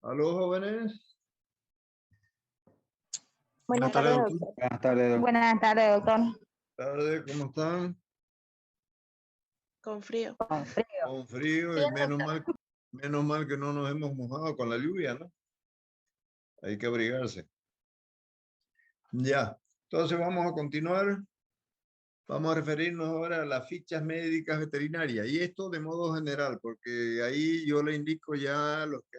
Aló, jóvenes. Buenas Buenas tardes, tardes, doctor. doctor. Buenas tardes, doctor. Buenas tardes, doctor. Tarde, ¿cómo están? Con frío. Con frío. Con frío y menos mal que no nos hemos mojado con la lluvia, ¿no? Hay que abrigarse. Ya, entonces vamos a continuar. Vamos a referirnos ahora a las fichas médicas veterinarias. Y esto de modo general, porque ahí yo le indico ya a los que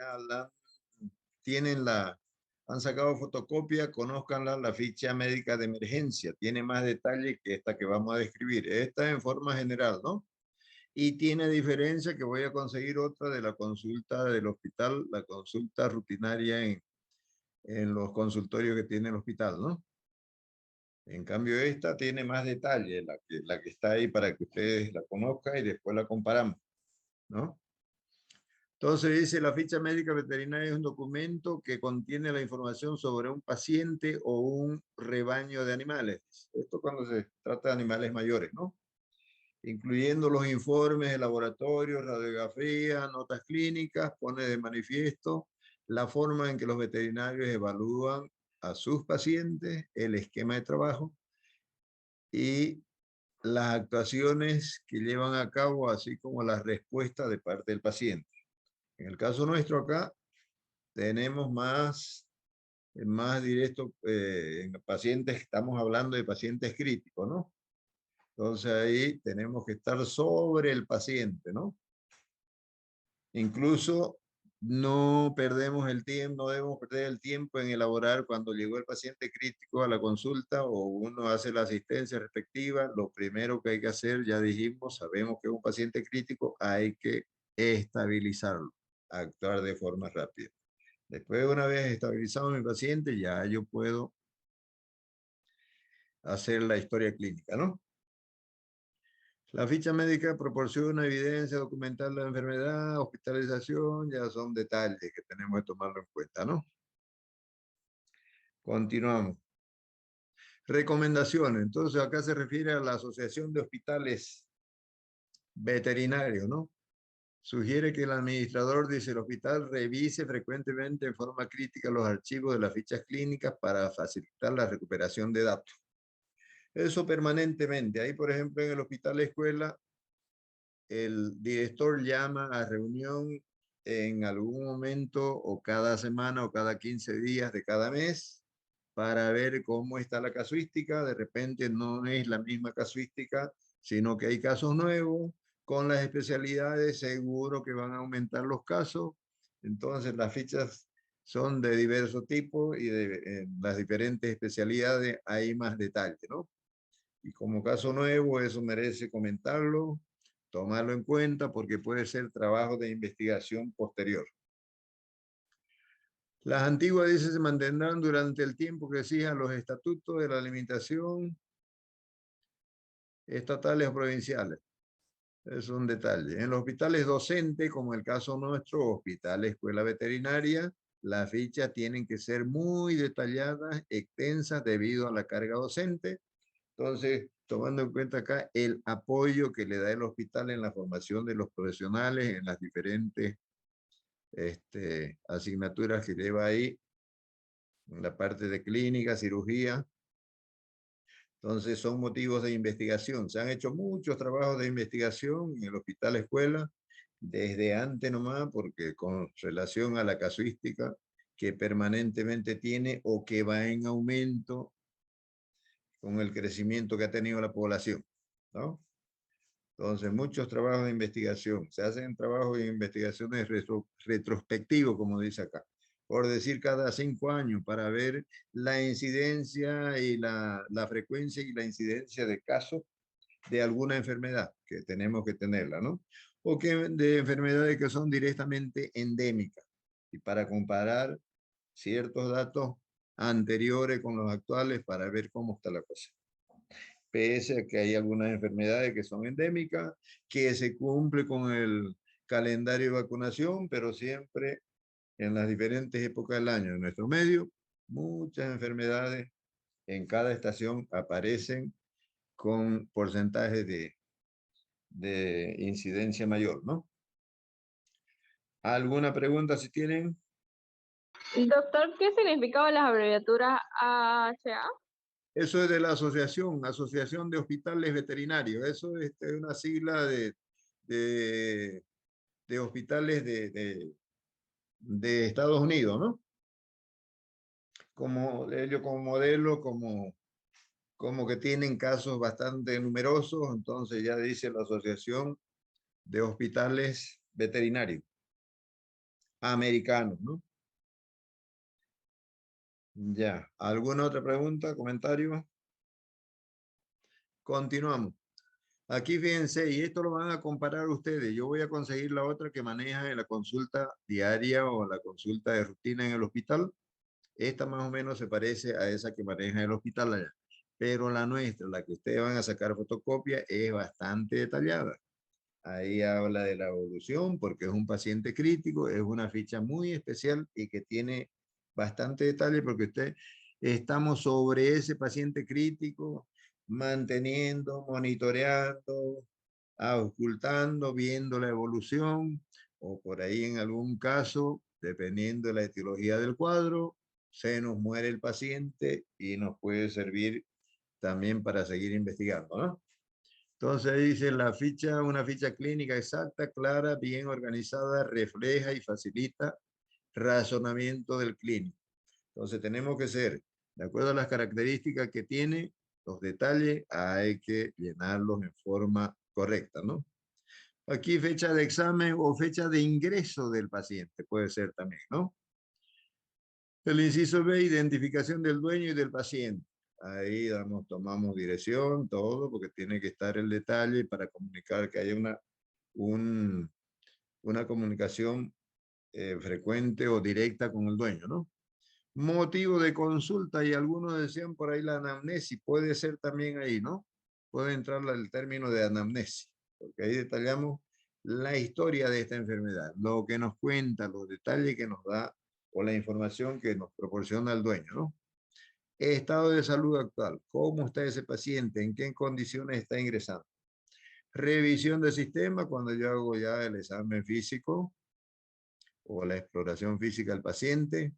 han sacado fotocopia, conozcan la ficha médica de emergencia. Tiene más detalle que esta que vamos a describir. Esta en forma general, ¿no? Y tiene diferencia que voy a conseguir otra de la consulta del hospital, la consulta rutinaria en los consultorios que tiene el hospital, ¿no? En cambio, esta tiene más detalle, la que está ahí para que ustedes la conozcan y después la comparamos, ¿no? Entonces dice, la ficha médica veterinaria es un documento que contiene la información sobre un paciente o un rebaño de animales. Esto cuando se trata de animales mayores, ¿no? Incluyendo los informes de laboratorio, radiografía, notas clínicas, pone de manifiesto la forma en que los veterinarios evalúan a sus pacientes, el esquema de trabajo y las actuaciones que llevan a cabo, así como las respuestas de parte del paciente. En el caso nuestro acá, tenemos más directo en pacientes, estamos hablando de pacientes críticos, ¿no? Entonces ahí tenemos que estar sobre el paciente, ¿no? Incluso no perdemos el tiempo, no debemos perder el tiempo en elaborar cuando llegó el paciente crítico a la consulta o uno hace la asistencia respectiva. Lo primero que hay que hacer, ya dijimos, sabemos que es un paciente crítico, hay que estabilizarlo, actuar de forma rápida. Después, una vez estabilizado mi paciente, ya yo puedo hacer la historia clínica, ¿no? La ficha médica proporciona evidencia documental de la enfermedad, hospitalización, ya son detalles que tenemos que tomarlo en cuenta, ¿no? Continuamos. Recomendaciones. Entonces, acá se refiere a la Asociación de Hospitales Veterinarios, ¿no? Sugiere que el administrador, dice el hospital, revise frecuentemente en forma crítica los archivos de las fichas clínicas para facilitar la recuperación de datos. Eso permanentemente. Ahí, por ejemplo, en el hospital escuela, el director llama a reunión en algún momento o cada semana o cada 15 días de cada mes para ver cómo está la casuística. De repente no es la misma casuística, sino que hay casos nuevos. Con las especialidades seguro que van a aumentar los casos. Entonces las fichas son de diversos tipos y de las diferentes especialidades hay más detalle, ¿no? Y como caso nuevo, eso merece comentarlo, tomarlo en cuenta porque puede ser trabajo de investigación posterior. Las antiguas, dice, se mantendrán durante el tiempo que exijan los estatutos de la alimentación estatales o provinciales. Es un detalle. En los hospitales docentes, como el caso nuestro, hospital, escuela veterinaria, las fichas tienen que ser muy detalladas, extensas debido a la carga docente. Entonces, tomando en cuenta acá el apoyo que le da el hospital en la formación de los profesionales, en las diferentes asignaturas que lleva ahí, en la parte de clínica, cirugía. Entonces, son motivos de investigación. Se han hecho muchos trabajos de investigación en el hospital escuela, desde antes nomás, porque con relación a la casuística que permanentemente tiene o que va en aumento con el crecimiento que ha tenido la población, ¿no? Entonces, muchos trabajos de investigación. Se hacen trabajos de investigaciones retrospectivos, como dice acá. Por decir, cada 5 años, para ver la incidencia y la frecuencia y la incidencia de casos de alguna enfermedad que tenemos que tenerla, ¿no? O que de enfermedades que son directamente endémicas. Y para comparar ciertos datos anteriores con los actuales para ver cómo está la cosa. Pese a que hay algunas enfermedades que son endémicas, que se cumple con el calendario de vacunación, pero siempre en las diferentes épocas del año. En nuestro medio, muchas enfermedades en cada estación aparecen con porcentajes de incidencia mayor, ¿no? ¿Alguna pregunta si tienen? Doctor, ¿qué significaban las abreviaturas AHA? Eso es de la Asociación de Hospitales Veterinarios. Eso es una sigla de, de hospitales de Estados Unidos, ¿no? Como ellos como modelo, como que tienen casos bastante numerosos, entonces ya dice la Asociación de Hospitales Veterinarios Americanos, ¿no? Ya, ¿alguna otra pregunta, comentario? Continuamos. Aquí fíjense, y esto lo van a comparar ustedes. Yo voy a conseguir la otra que maneja en la consulta diaria o la consulta de rutina en el hospital. Esta más o menos se parece a esa que maneja el hospital allá. Pero la nuestra, la que ustedes van a sacar fotocopia, es bastante detallada. Ahí habla de la evolución porque es un paciente crítico, es una ficha muy especial y que tiene bastante detalle porque estamos sobre ese paciente crítico, manteniendo, monitoreando, ocultando, viendo la evolución o por ahí en algún caso, dependiendo de la etiología del cuadro, se nos muere el paciente y nos puede servir también para seguir investigando, ¿no? Entonces dice la ficha, una ficha clínica exacta, clara, bien organizada, refleja y facilita razonamiento del clínico. Entonces tenemos que ser, de acuerdo a las características que tiene, los detalles hay que llenarlos en forma correcta, ¿no? Aquí fecha de examen o fecha de ingreso del paciente puede ser también, ¿no? El inciso B, identificación del dueño y del paciente. Ahí tomamos dirección, todo, porque tiene que estar el detalle para comunicar que haya una comunicación frecuente o directa con el dueño, ¿no? Motivo de consulta, y algunos decían por ahí la anamnesis, puede ser también ahí, ¿no? Puede entrar el término de anamnesis, porque ahí detallamos la historia de esta enfermedad, lo que nos cuenta, los detalles que nos da o la información que nos proporciona el dueño, ¿no? Estado de salud actual, cómo está ese paciente, en qué condiciones está ingresando. Revisión del sistema, cuando yo hago ya el examen físico o la exploración física del paciente.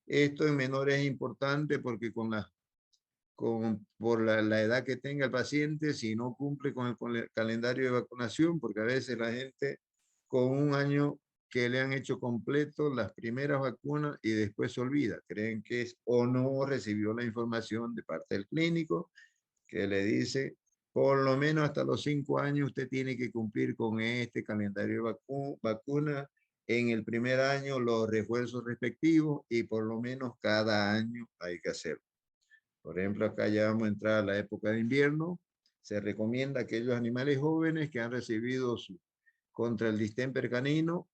Esto en menores es importante porque por la edad que tenga el paciente, si no cumple con el calendario de vacunación, porque a veces la gente con un año que le han hecho completo las primeras vacunas y después se olvida, creen que es o no recibió la información de parte del clínico que le dice, por lo menos hasta los 5 años usted tiene que cumplir con este calendario de vacuna. En el primer año los refuerzos respectivos y por lo menos cada año hay que hacerlo. Por ejemplo, acá ya vamos a entrar a la época de invierno. Se recomienda a aquellos animales jóvenes que han recibido contra el distemper canino,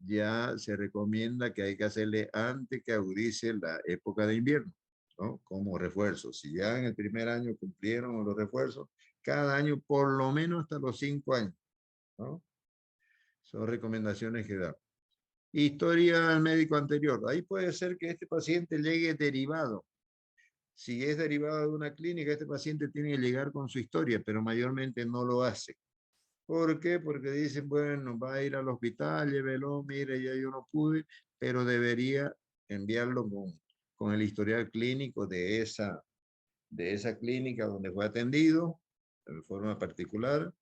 ya se recomienda que hay que hacerle antes que agudice la época de invierno, ¿no? Como refuerzo. Si ya en el primer año cumplieron los refuerzos, cada año por lo menos hasta los 5 años, ¿no? Son recomendaciones que da. Historia al médico anterior. Ahí puede ser que este paciente llegue derivado. Si es derivado de una clínica, este paciente tiene que llegar con su historia, pero mayormente no lo hace. ¿Por qué? Porque dicen, bueno, va a ir al hospital, llévelo, mire, ya yo no pude, pero debería enviarlo con el historial clínico de esa clínica donde fue atendido de forma particular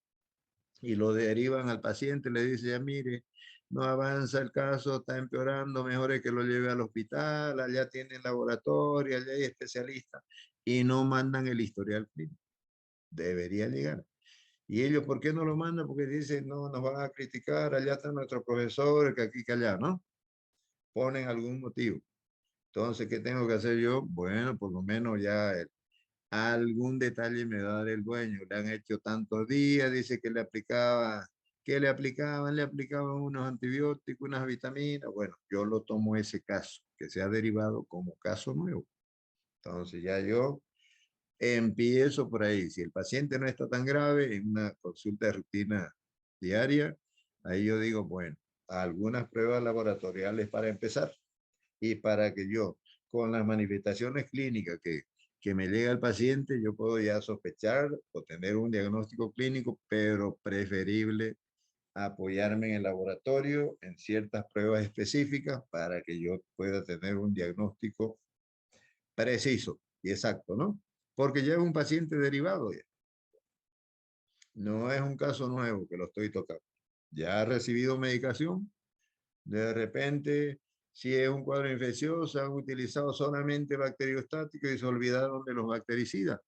y lo derivan al paciente, le dice, ya mire, no avanza el caso, está empeorando, mejor es que lo lleve al hospital, allá tienen laboratorio, allá hay especialistas y no mandan el historial clínico. Debería llegar. ¿Y ellos por qué no lo mandan? Porque dicen, no, nos van a criticar, allá está nuestro profesor, que aquí, que allá, ¿no? Ponen algún motivo. Entonces, ¿qué tengo que hacer yo? Bueno, por lo menos ya algún detalle me va a dar el dueño. Le han hecho tantos días, dice que le aplicaba, que le aplicaban unos antibióticos, unas vitaminas. Bueno, yo lo tomo ese caso, que se ha derivado como caso nuevo. Entonces, ya yo empiezo por ahí. Si el paciente no está tan grave, en una consulta de rutina diaria, ahí yo digo, bueno, algunas pruebas laboratoriales para empezar y para que yo, con las manifestaciones clínicas que me llega el paciente, yo puedo ya sospechar o tener un diagnóstico clínico, pero preferible apoyarme en el laboratorio en ciertas pruebas específicas para que yo pueda tener un diagnóstico preciso y exacto, ¿no? Porque ya es un paciente derivado ya. No es un caso nuevo que lo estoy tocando. Ya ha recibido medicación. De repente, si es un cuadro infeccioso, han utilizado solamente bacteriostáticos y se olvidaron de los bactericidas,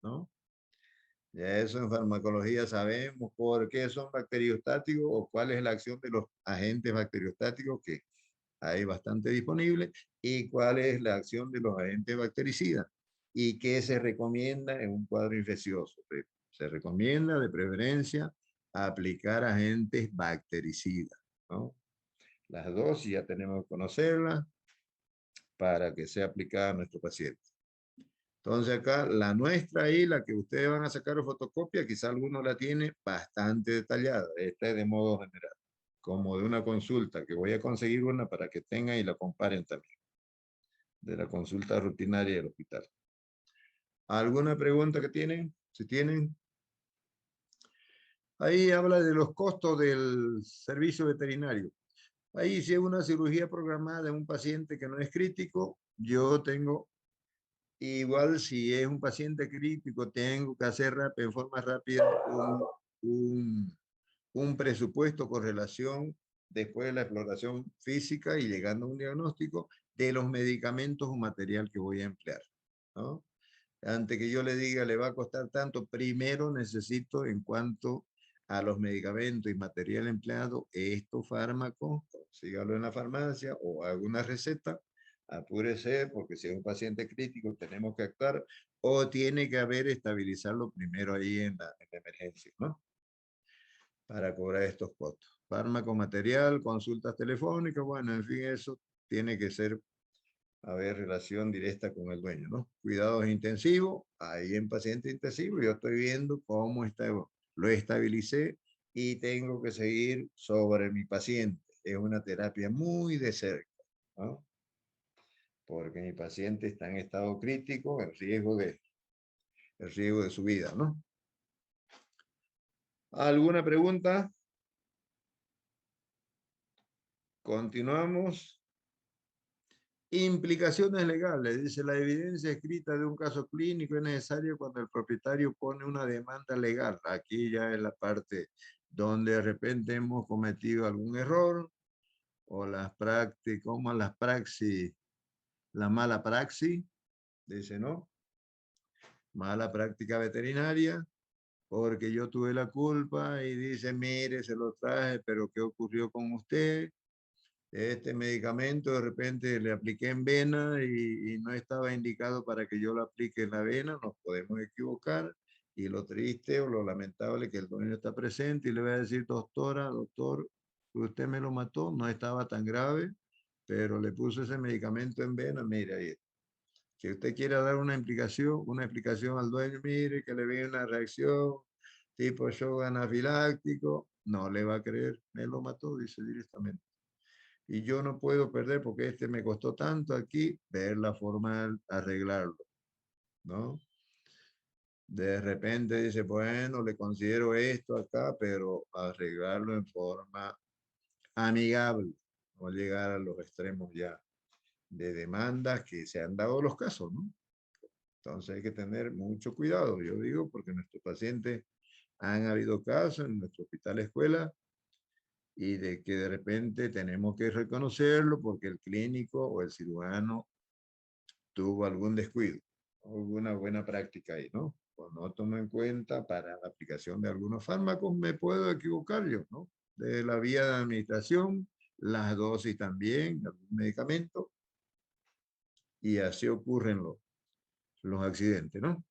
¿no? Ya eso en farmacología sabemos por qué son bacteriostáticos o cuál es la acción de los agentes bacteriostáticos, que hay bastante disponible, y cuál es la acción de los agentes bactericidas y qué se recomienda en un cuadro infeccioso. Se recomienda de preferencia aplicar agentes bactericidas, ¿no? Las dosis ya tenemos que conocerlas para que sea aplicada a nuestro paciente. Entonces acá la nuestra ahí, la que ustedes van a sacar fotocopia, quizá alguno la tiene bastante detallada. Esta es de modo general, como de una consulta, que voy a conseguir una para que tengan y la comparen también, de la consulta rutinaria del hospital. ¿Alguna pregunta que tienen? Si tienen. Ahí habla de los costos del servicio veterinario. Ahí si es una cirugía programada en un paciente que no es crítico, yo tengo, igual si es un paciente crítico, tengo que hacer en forma rápida un presupuesto con relación después de la exploración física y llegando a un diagnóstico de los medicamentos o material que voy a emplear, ¿no? Antes que yo le diga le va a costar tanto, primero necesito en cuanto a los medicamentos y material empleado, estos fármacos, sígalo en la farmacia o alguna receta, apúrese porque si es un paciente crítico tenemos que actuar o tiene que haber estabilizarlo primero ahí en la emergencia, ¿no? Para cobrar estos costos. Fármaco, material, consultas telefónicas, bueno, en fin, eso tiene que ser, haber relación directa con el dueño, ¿no? Cuidados intensivos, ahí en paciente intensivo yo estoy viendo cómo está, lo estabilicé y tengo que seguir sobre mi paciente. Es una terapia muy de cerca, ¿no? Porque mi paciente está en estado crítico, el riesgo de su vida, ¿no? ¿Alguna pregunta? Continuamos. Implicaciones legales. Dice, la evidencia escrita de un caso clínico es necesaria cuando el propietario pone una demanda legal. Aquí ya es la parte donde de repente hemos cometido algún error o las prácticas, como las praxis, la mala praxis, dice, ¿no? Mala práctica veterinaria, porque yo tuve la culpa y dice, mire, se lo traje, pero ¿qué ocurrió con usted? Este medicamento de repente le apliqué en vena y no estaba indicado para que yo lo aplique en la vena, nos podemos equivocar. Y lo triste o lo lamentable que el dueño está presente y le voy a decir, doctora, doctor, usted me lo mató, no estaba tan grave, pero le puso ese medicamento en vena, mire ahí. Que usted quiera dar una explicación al dueño, mire que le viene una reacción tipo shock anafiláctico, no le va a creer, me lo mató, dice directamente. Y yo no puedo perder porque este me costó tanto aquí, ver la forma de arreglarlo, ¿no? De repente dice, bueno, le considero esto acá, pero arreglarlo en forma amigable, no llegar a los extremos ya de demandas que se han dado los casos, ¿no? Entonces hay que tener mucho cuidado, yo digo, porque nuestros pacientes han habido casos en nuestro hospital escuela y de que de repente tenemos que reconocerlo porque el clínico o el cirujano tuvo algún descuido, alguna buena práctica ahí, ¿no? O no tomo en cuenta para la aplicación de algunos fármacos, me puedo equivocar yo, ¿no? De la vía de administración, las dosis también, algún medicamento, y así ocurren los accidentes, ¿no?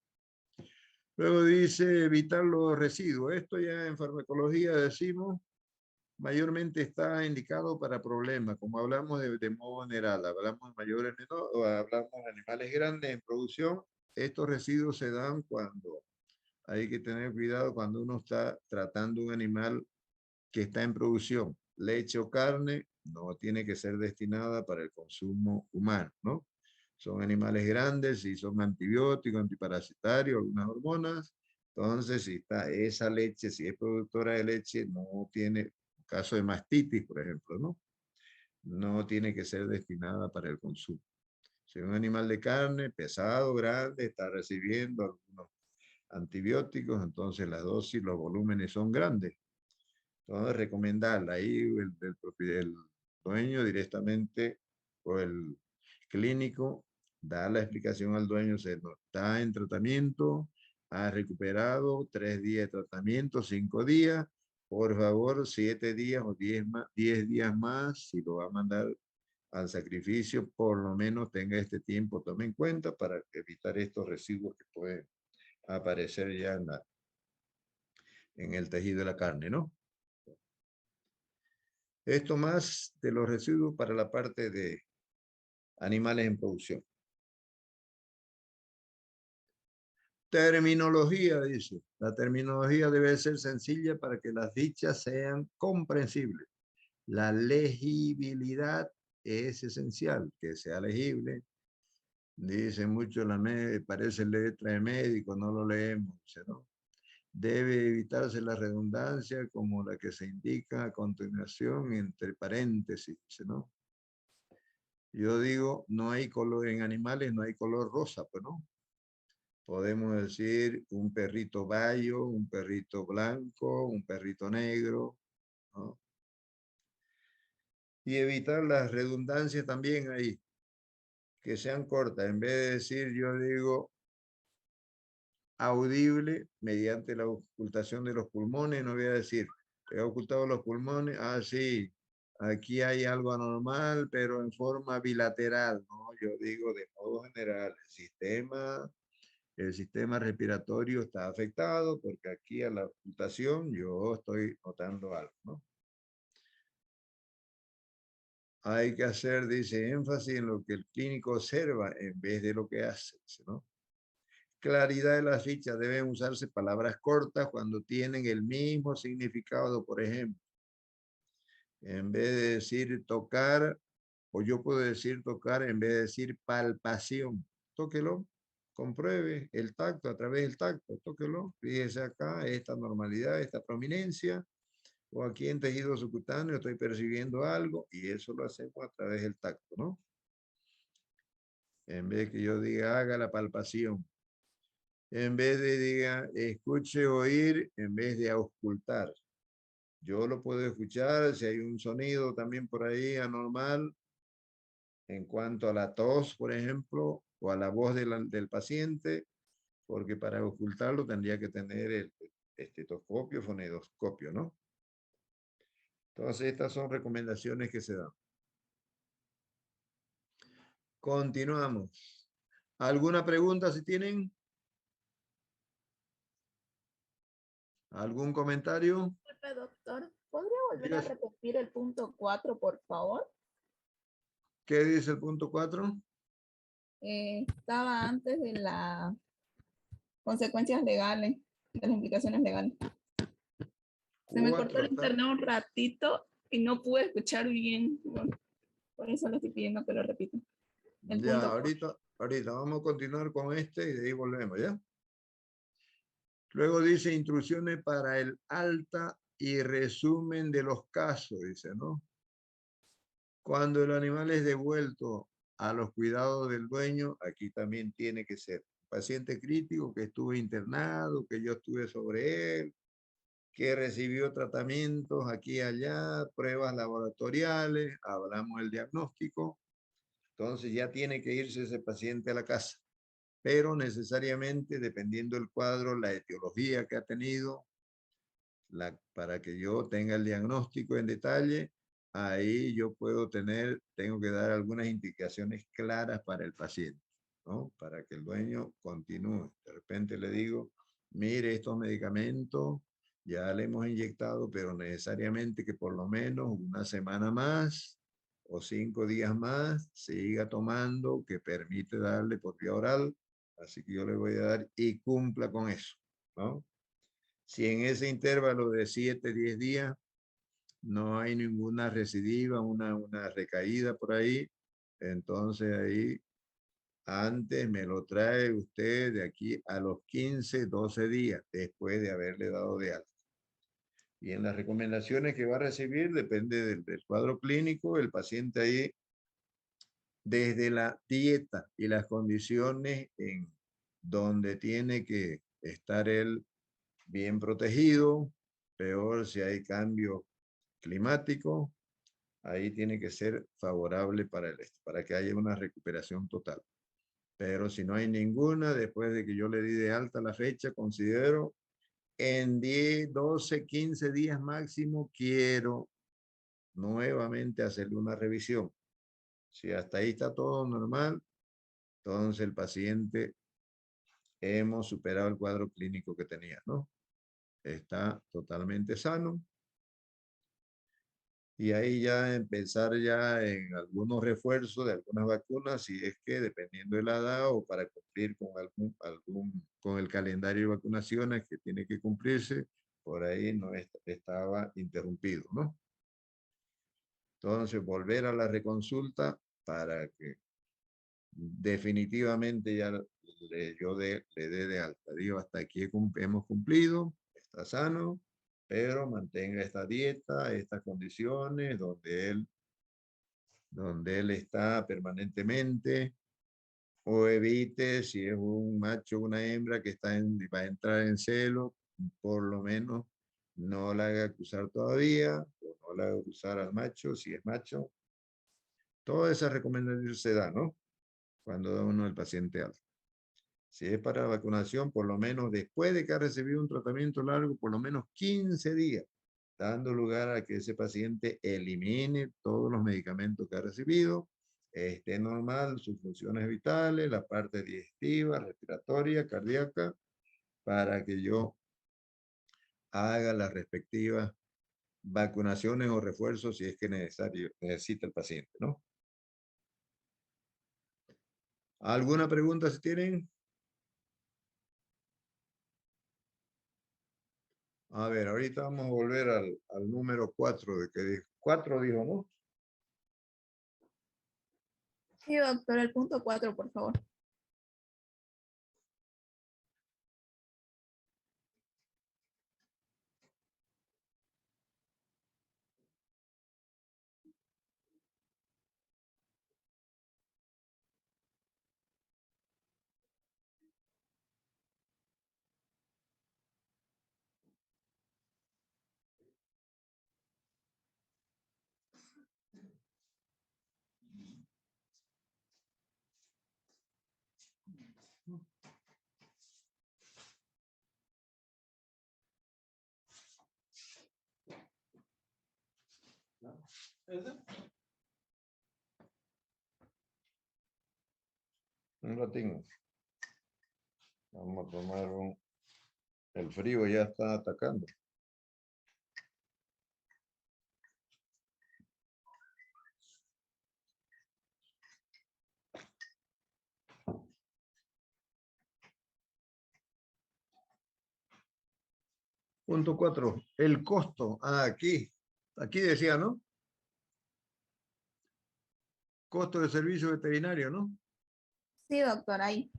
Luego dice evitar los residuos. Esto ya en farmacología decimos mayormente está indicado para problemas, como hablamos de modo general, hablamos de mayores menores, o hablamos de animales grandes en producción. Estos residuos se dan cuando hay que tener cuidado cuando uno está tratando un animal que está en producción. Leche o carne no tiene que ser destinada para el consumo humano, ¿no? Son animales grandes y son antibióticos, antiparasitarios, algunas hormonas. Entonces, si está esa leche, si es productora de leche, no tiene, caso de mastitis, por ejemplo, ¿no? No tiene que ser destinada para el consumo. Si es un animal de carne pesado, grande, está recibiendo algunos antibióticos, entonces la dosis, los volúmenes son grandes. Entonces, recomendarla ahí el dueño directamente o el clínico da la explicación al dueño, se está en tratamiento, ha recuperado 3 días de tratamiento, 5 días, por favor, 7 días o 10 días más, si lo va a mandar al sacrificio, por lo menos tenga este tiempo, tome en cuenta para evitar estos residuos que pueden aparecer ya en el tejido de la carne, ¿no? Esto más de los residuos para la parte de animales en producción. Terminología, dice. La terminología debe ser sencilla para que las dichas sean comprensibles. La legibilidad es esencial, que sea legible. Dice mucho, parece letra de médico, no lo leemos, ¿no? Debe evitarse la redundancia como la que se indica a continuación entre paréntesis, ¿no? Yo digo, no hay color en animales, no hay color rosa, pues no. Podemos decir un perrito bayo, un perrito blanco, un perrito negro, ¿no? Y evitar las redundancias también ahí, que sean cortas. En vez de decir, yo digo, audible mediante la ocultación de los pulmones, no voy a decir, he ocultado los pulmones, ah, sí, aquí hay algo anormal, pero en forma bilateral, ¿no? Yo digo de modo general, el sistema respiratorio está afectado porque aquí a la ocultación yo estoy notando algo, ¿no? Hay que hacer, dice, énfasis en lo que el clínico observa en vez de lo que hace, ¿no? Claridad de las fichas, deben usarse palabras cortas cuando tienen el mismo significado, por ejemplo. En vez de decir tocar, o yo puedo decir tocar en vez de decir palpación. Tóquelo, compruebe el tacto a través del tacto, tóquelo. Fíjese acá, esta normalidad, esta prominencia, o aquí en tejido subcutáneo estoy percibiendo algo, y eso lo hacemos a través del tacto, ¿no? En vez que yo diga haga la palpación. En vez de diga escuche oír, en vez de auscultar. Yo lo puedo escuchar si hay un sonido también por ahí anormal en cuanto a la tos, por ejemplo, o a la voz del paciente, porque para ocultarlo tendría que tener el estetoscopio, fonendoscopio, ¿no? Entonces, estas son recomendaciones que se dan. Continuamos. ¿Alguna pregunta si tienen? ¿Algún comentario? Disculpe, doctor, ¿podría volver a Digas, repetir el punto 4, por favor? ¿qué dice el punto 4? Estaba antes de las consecuencias legales, de las implicaciones legales. Se me cortó el internet un ratito y no pude escuchar bien. Bueno, por eso le estoy pidiendo que lo repita. El Ya, punto ahorita vamos a continuar con este y de ahí volvemos, ¿ya? Luego dice instrucciones para el alta y resumen de los casos, dice, ¿no? Cuando el animal es devuelto a los cuidados del dueño, aquí también tiene que ser paciente crítico que estuvo internado, que yo estuve sobre él, que recibió tratamientos aquí y allá, pruebas laboratoriales, hablamos del diagnóstico, entonces ya tiene que irse ese paciente a la casa, pero necesariamente dependiendo del cuadro, la etiología que ha tenido, para que yo tenga el diagnóstico en detalle, ahí yo tengo que dar algunas indicaciones claras para el paciente, ¿no? Para que el dueño continúe. De repente le digo, mire, estos medicamentos ya le hemos inyectado, pero necesariamente que por lo menos una semana más o 5 días más siga tomando, que permite darle por vía oral. Así que yo le voy a dar y cumpla con eso, ¿no? Si en ese intervalo de 7, 10 días no hay ninguna recidiva, una recaída por ahí, entonces ahí Antes me lo trae usted de aquí a los 15, 12 días después de haberle dado de alta. Y en las recomendaciones que va a recibir, depende del cuadro clínico, el paciente ahí, desde la dieta y las condiciones en donde tiene que estar él bien protegido, peor si hay cambio climático, ahí tiene que ser favorable para que haya una recuperación total. Pero si no hay ninguna, después de que yo le di de alta la fecha, considero en 10, 12, 15 días máximo, quiero nuevamente hacerle una revisión. Si hasta ahí está todo normal, entonces el paciente hemos superado el cuadro clínico que tenía, ¿no? Está totalmente sano. Y ahí ya empezar ya en algunos refuerzos de algunas vacunas, si es que dependiendo de la edad o para cumplir con con el calendario de vacunaciones que tiene que cumplirse, por ahí no estaba interrumpido, ¿no? Entonces, volver a la reconsulta para que definitivamente ya le dé de alta. Digo, hasta aquí hemos cumplido, está sano, pero mantenga esta dieta, estas condiciones donde él está permanentemente, o evite, si es un macho o una hembra que va a entrar en celo, por lo menos no la haga cruzar todavía, o no la haga cruzar al macho, si es macho. Todas esas recomendaciones se dan, ¿no? Cuando da uno el paciente alta. Si es para vacunación, por lo menos después de que ha recibido un tratamiento largo, por lo menos 15 días, dando lugar a que ese paciente elimine todos los medicamentos que ha recibido, esté normal sus funciones vitales, la parte digestiva, respiratoria, cardíaca, para que yo haga las respectivas vacunaciones o refuerzos si es que necesita el paciente, ¿no? ¿Alguna pregunta si tienen? A ver, ahorita vamos a volver al número 4 de que dijo. 4 dijo, ¿no? Sí, doctor, el punto 4, por favor. Un ratito. Vamos a tomar el frío ya está atacando. Punto 4. El costo. Aquí decía, ¿no? Costo de servicio veterinario, ¿no? Sí, doctor, ahí.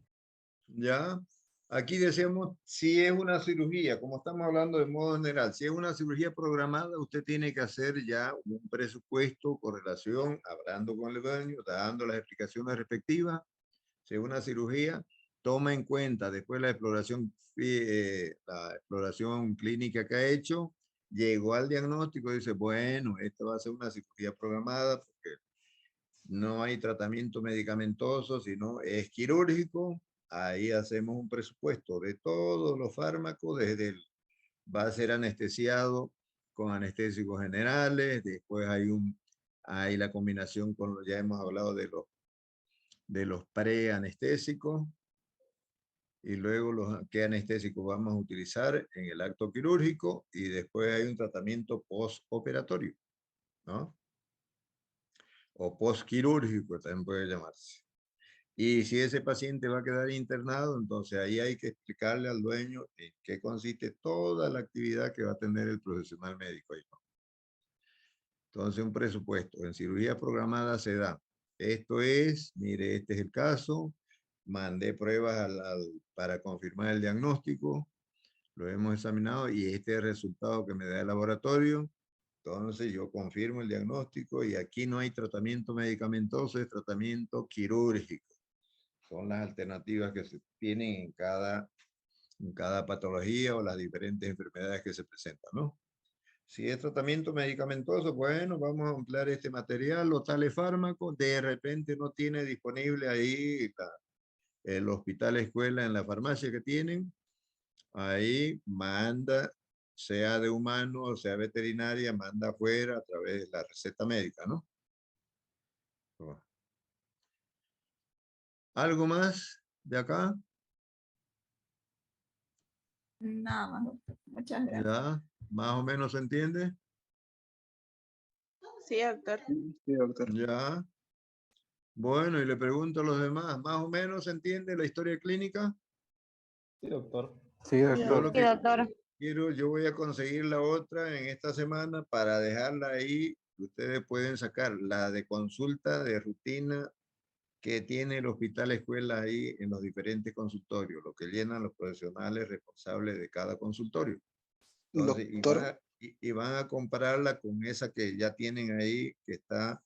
Ya. Aquí decíamos, si es una cirugía, como estamos hablando de modo general, si es una cirugía programada, usted tiene que hacer ya un presupuesto con relación, hablando con el dueño, dando las explicaciones respectivas. Si es una cirugía, toma en cuenta después la exploración clínica que ha hecho, llegó al diagnóstico y dice, bueno, esto va a ser una cirugía programada porque no hay tratamiento medicamentoso, sino es quirúrgico. Ahí hacemos un presupuesto de todos los fármacos, va a ser anestesiado con anestésicos generales, después hay la combinación con, ya hemos hablado de los preanestésicos, y luego qué anestésicos vamos a utilizar en el acto quirúrgico, y después hay un tratamiento postoperatorio, ¿no? O postquirúrgico también puede llamarse. Y si ese paciente va a quedar internado, entonces ahí hay que explicarle al dueño en qué consiste toda la actividad que va a tener el profesional médico ahí, ¿no? Entonces un presupuesto en cirugía programada se da. Esto es, mire, este es el caso, mandé pruebas para confirmar el diagnóstico, lo hemos examinado y este es el resultado que me da el laboratorio. Entonces yo confirmo el diagnóstico y aquí no hay tratamiento medicamentoso, es tratamiento quirúrgico. Son las alternativas que se tienen en cada patología o las diferentes enfermedades que se presentan, ¿no? Si es tratamiento medicamentoso, bueno, vamos a emplear este material o tales fármacos. De repente no tiene disponible ahí el hospital escuela en la farmacia que tienen. Ahí manda, sea de humano o sea veterinaria, manda afuera a través de la receta médica, ¿no? ¿Algo más de acá? Nada más, doctor. Muchas gracias. ¿Ya? ¿Más o menos se entiende? Sí, doctor. Sí, doctor. Ya. Bueno, y le pregunto a los demás, ¿más o menos se entiende la historia clínica? Sí, doctor. Sí, Yo doctor. lo Sí, que doctor. quiero, yo voy a conseguir la otra en esta semana para dejarla ahí. Ustedes pueden sacar la de consulta de rutina que tiene el hospital escuela ahí en los diferentes consultorios, lo que llenan los profesionales responsables de cada consultorio. Entonces, Doctor, y van a compararla con esa que ya tienen ahí, que está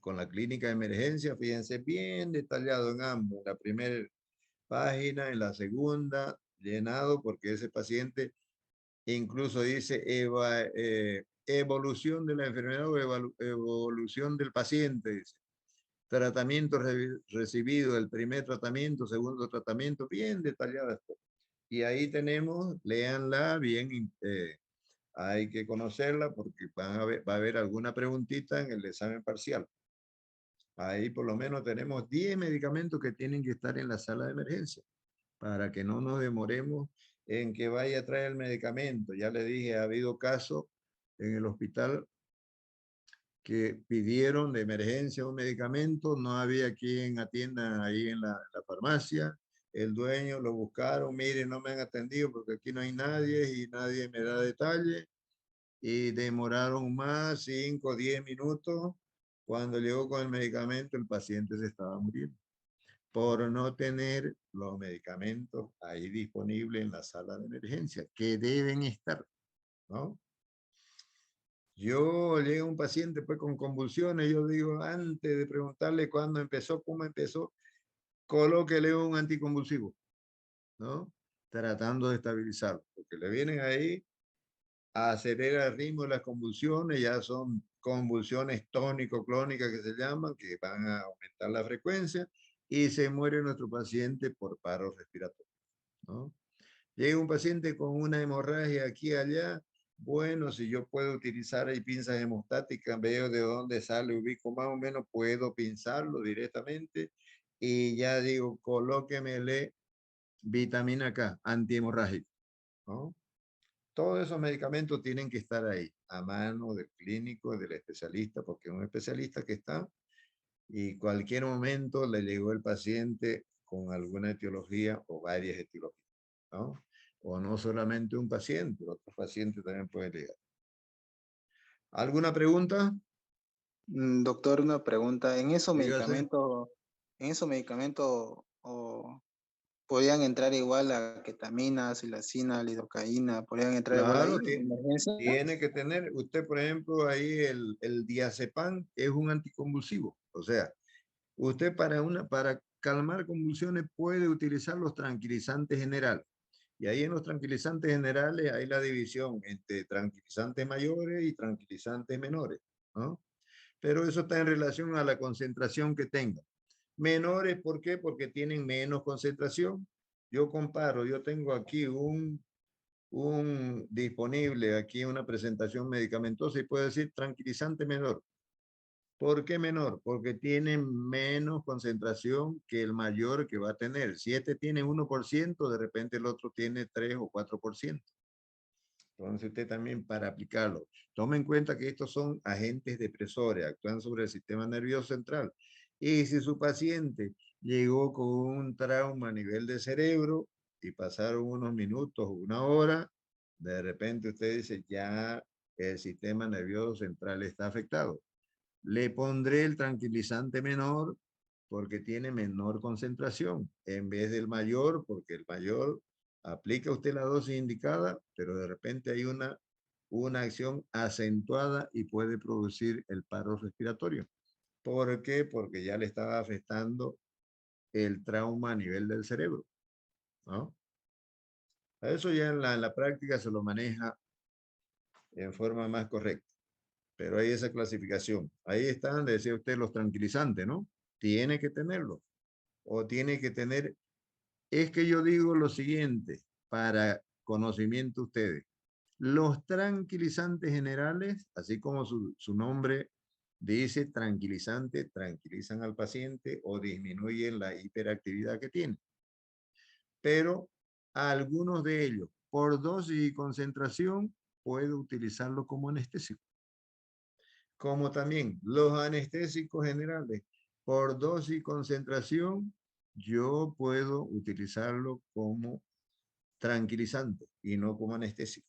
con la clínica de emergencia. Fíjense bien detallado en ambos. La primera página, en la segunda, llenado porque ese paciente incluso dice evolución de la enfermedad o evolución del paciente. Dice. Tratamiento recibido, el primer tratamiento, segundo tratamiento, bien detallado. Y ahí tenemos, léanla bien, hay que conocerla porque va a haber alguna preguntita en el examen parcial. Ahí por lo menos tenemos 10 medicamentos que tienen que estar en la sala de emergencia para que no nos demoremos en que vaya a traer el medicamento. Ya le dije, ha habido casos en el hospital que pidieron de emergencia un medicamento, no había quien atienda ahí en la farmacia, el dueño lo buscaron, miren, no me han atendido porque aquí no hay nadie y nadie me da detalle, y demoraron más, 5 o 10 minutos. Cuando llegó con el medicamento, el paciente se estaba muriendo por no tener los medicamentos ahí disponibles en la sala de emergencia, que deben estar, ¿no? Yo llega un paciente pues con convulsiones, yo digo, antes de preguntarle cuándo empezó, cómo empezó, colóquele un anticonvulsivo, ¿no? Tratando de estabilizarlo, porque le vienen ahí, acelera el ritmo de las convulsiones, ya son convulsiones tónico-clónicas que se llaman, que van a aumentar la frecuencia, y se muere nuestro paciente por paro respiratorio, ¿no? Llega un paciente con una hemorragia aquí y allá, bueno, si yo puedo utilizar ahí pinzas hemostáticas, veo de dónde sale, ubico más o menos, puedo pinzarlo directamente y ya digo, colóquemele vitamina K, antihemorrágico, ¿no? Todos esos medicamentos tienen que estar ahí, a mano del clínico, del especialista, porque es un especialista que está y cualquier momento le llegó el paciente con alguna etiología o varias etiologías, ¿no? O no solamente un paciente, otros pacientes también pueden llegar. ¿Alguna pregunta? doctor, una pregunta. Dígase. En esos medicamentos podrían entrar igual la ketamina, silacina, lidocaína, podrían entrar igual ahí Claro, en emergencia? tiene que tener, usted por ejemplo, ahí el diazepam es un anticonvulsivo. O sea, usted para calmar convulsiones puede utilizar los tranquilizantes generales. Y ahí en los tranquilizantes generales hay la división entre tranquilizantes mayores y tranquilizantes menores, ¿no? Pero eso está en relación a la concentración que tenga. Menores, ¿por qué? Porque tienen menos concentración. Yo comparo, yo tengo aquí un disponible, aquí una presentación medicamentosa y puedo decir tranquilizante menor. ¿Por qué menor? Porque tiene menos concentración que el mayor que va a tener. Si este tiene 1%, de repente el otro tiene 3 o 4%. Entonces usted también para aplicarlo. Tome en cuenta que estos son agentes depresores, actúan sobre el sistema nervioso central. Y si su paciente llegó con un trauma a nivel de cerebro y pasaron unos minutos, una hora, de repente usted dice, ya el sistema nervioso central está afectado. Le pondré el tranquilizante menor porque tiene menor concentración, en vez del mayor, porque el mayor aplica usted la dosis indicada, pero de repente hay una acción acentuada y puede producir el paro respiratorio. ¿Por qué? Porque ya le estaba afectando el trauma a nivel del cerebro, ¿no? A eso ya en la práctica se lo maneja en forma más correcta, pero hay esa clasificación. Ahí están, decía usted, los tranquilizantes, ¿no? Tiene que tenerlo, o tiene que tener, es que yo digo lo siguiente, para conocimiento ustedes, los tranquilizantes generales, así como su nombre dice tranquilizante, tranquilizan al paciente o disminuyen la hiperactividad que tiene. Pero algunos de ellos, por dosis y concentración, puede utilizarlo como anestésico. Como también los anestésicos generales, por dosis y concentración, yo puedo utilizarlo como tranquilizante y no como anestésico.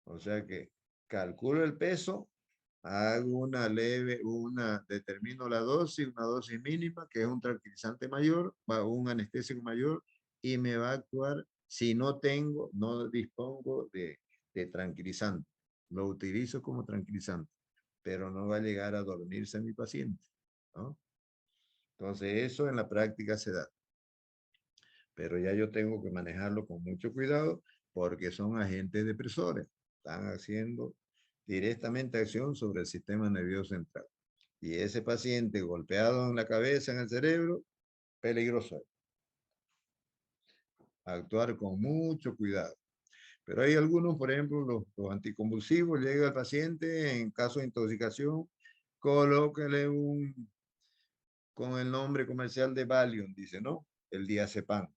O sea que calculo el peso, hago una leve, determino la dosis, una dosis mínima, que es un tranquilizante mayor, un anestésico mayor, y me va a actuar, si no dispongo de tranquilizante. Lo utilizo como tranquilizante, pero no va a llegar a dormirse mi paciente, ¿no? Entonces eso en la práctica se da. Pero ya yo tengo que manejarlo con mucho cuidado porque son agentes depresores. Están haciendo directamente acción sobre el sistema nervioso central. Y ese paciente golpeado en la cabeza, en el cerebro, peligroso. Actuar con mucho cuidado. Pero hay algunos, por ejemplo, los anticonvulsivos, llega al paciente en caso de intoxicación, colóquele con el nombre comercial de Valium, dice, ¿no? El diazepam,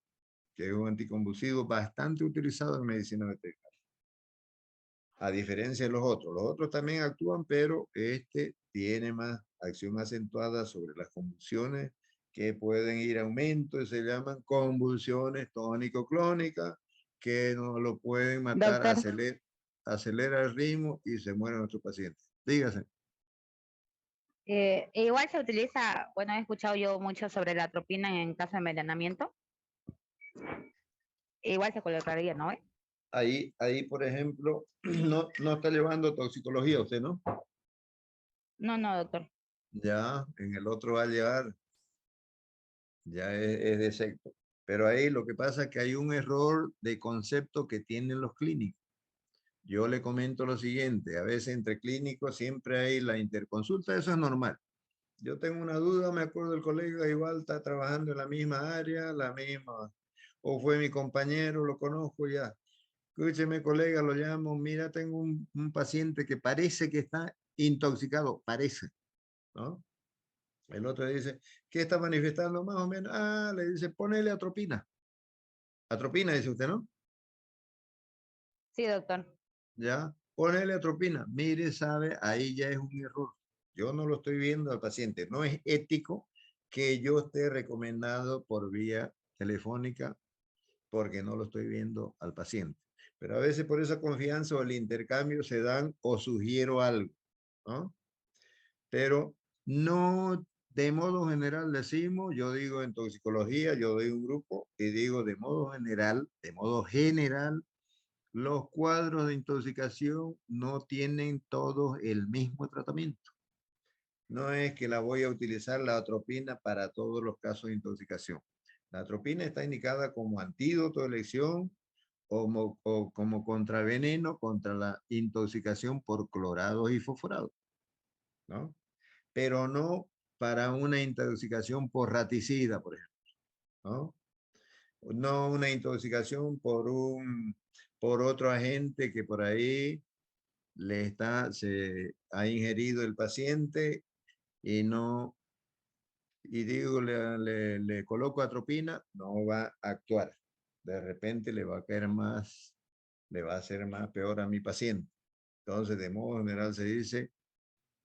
que es un anticonvulsivo bastante utilizado en medicina veterinaria. A diferencia de los otros también actúan, pero este tiene más acción acentuada sobre las convulsiones que pueden ir a aumento y se llaman convulsiones tónico-clónicas, que no lo pueden matar, Doctor, acelera el ritmo y se muere nuestro paciente. Dígase. igual se utiliza, bueno, he escuchado yo mucho sobre la atropina en caso de envenenamiento. Igual se colocaría, ¿no? Ahí, por ejemplo, no está llevando toxicología usted, ¿no? No, no, doctor. Ya, en el otro va a llevar, ya es de secto. Pero ahí lo que pasa es que hay un error de concepto que tienen los clínicos. Yo le comento lo siguiente, a veces entre clínicos siempre hay la interconsulta, eso es normal. Yo tengo una duda, me acuerdo el colega igual está trabajando en la misma área, o fue mi compañero, lo conozco ya. Escúcheme, colega, lo llamo, mira, tengo un paciente que parece que está intoxicado, parece, ¿no? El otro dice, ¿qué está manifestando más o menos? Ah, le dice, ponele atropina. Atropina, dice usted, ¿no? Sí, doctor. Ya, ponele atropina. Mire, sabe, ahí ya es un error. Yo no lo estoy viendo al paciente. No es ético que yo esté recomendado por vía telefónica porque no lo estoy viendo al paciente. Pero a veces por esa confianza o el intercambio se dan o sugiero algo, ¿no? Pero no de modo general decimos, yo digo en toxicología, yo doy un grupo y digo de modo general, los cuadros de intoxicación no tienen todos el mismo tratamiento. No es que la voy a utilizar la atropina para todos los casos de intoxicación. La atropina está indicada como antídoto de elección o como contraveneno contra la intoxicación por clorados y fosforados, ¿no? Pero no para una intoxicación por raticida, por ejemplo, ¿no? No una intoxicación por otro agente que por ahí se ha ingerido el paciente y digo, le coloco atropina, no va a actuar. De repente le va a caer más, le va a hacer más peor a mi paciente. Entonces, de modo general se dice,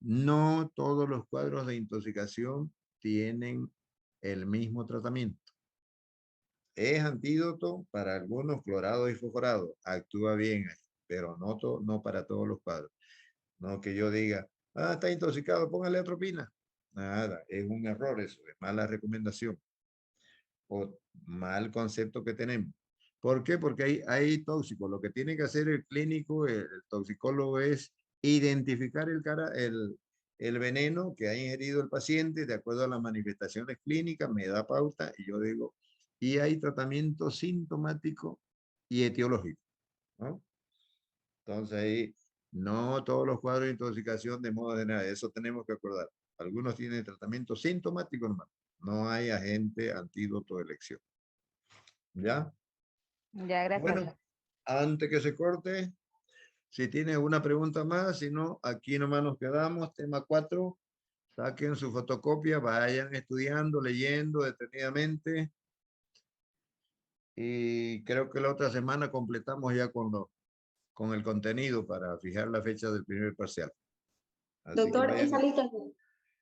no todos los cuadros de intoxicación tienen el mismo tratamiento. Es antídoto para algunos clorados y fosforados, actúa bien, pero no para todos los cuadros. No que yo diga, está intoxicado, póngale atropina. Nada, es un error eso, es mala recomendación o mal concepto que tenemos. ¿Por qué? Porque hay tóxicos. Lo que tiene que hacer el clínico, el toxicólogo, es identificar el veneno que ha ingerido el paciente de acuerdo a las manifestaciones clínicas, me da pauta y yo digo, y hay tratamiento sintomático y etiológico, ¿no? Entonces ahí, no todos los cuadros de intoxicación de modo general, eso tenemos que acordar. Algunos tienen tratamiento sintomático normal. No hay agente antídoto de elección. ¿Ya? Ya, gracias. Bueno, antes que se corte, si tiene alguna pregunta más, si no, aquí nomás nos quedamos. Tema 4, saquen su fotocopia, vayan estudiando, leyendo detenidamente. Y creo que la otra semana completamos ya con el contenido para fijar la fecha del primer parcial. Así que Doctor, vayan.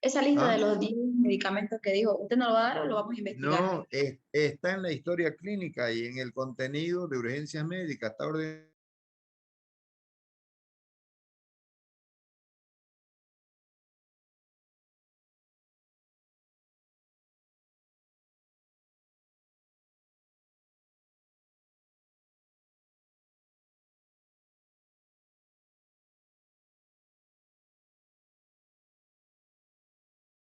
esa lista ¿Ah? de los 10 medicamentos que dijo, ¿usted no lo va a dar o lo vamos a investigar? No, está en la historia clínica y en el contenido de urgencias médicas. Está ordenado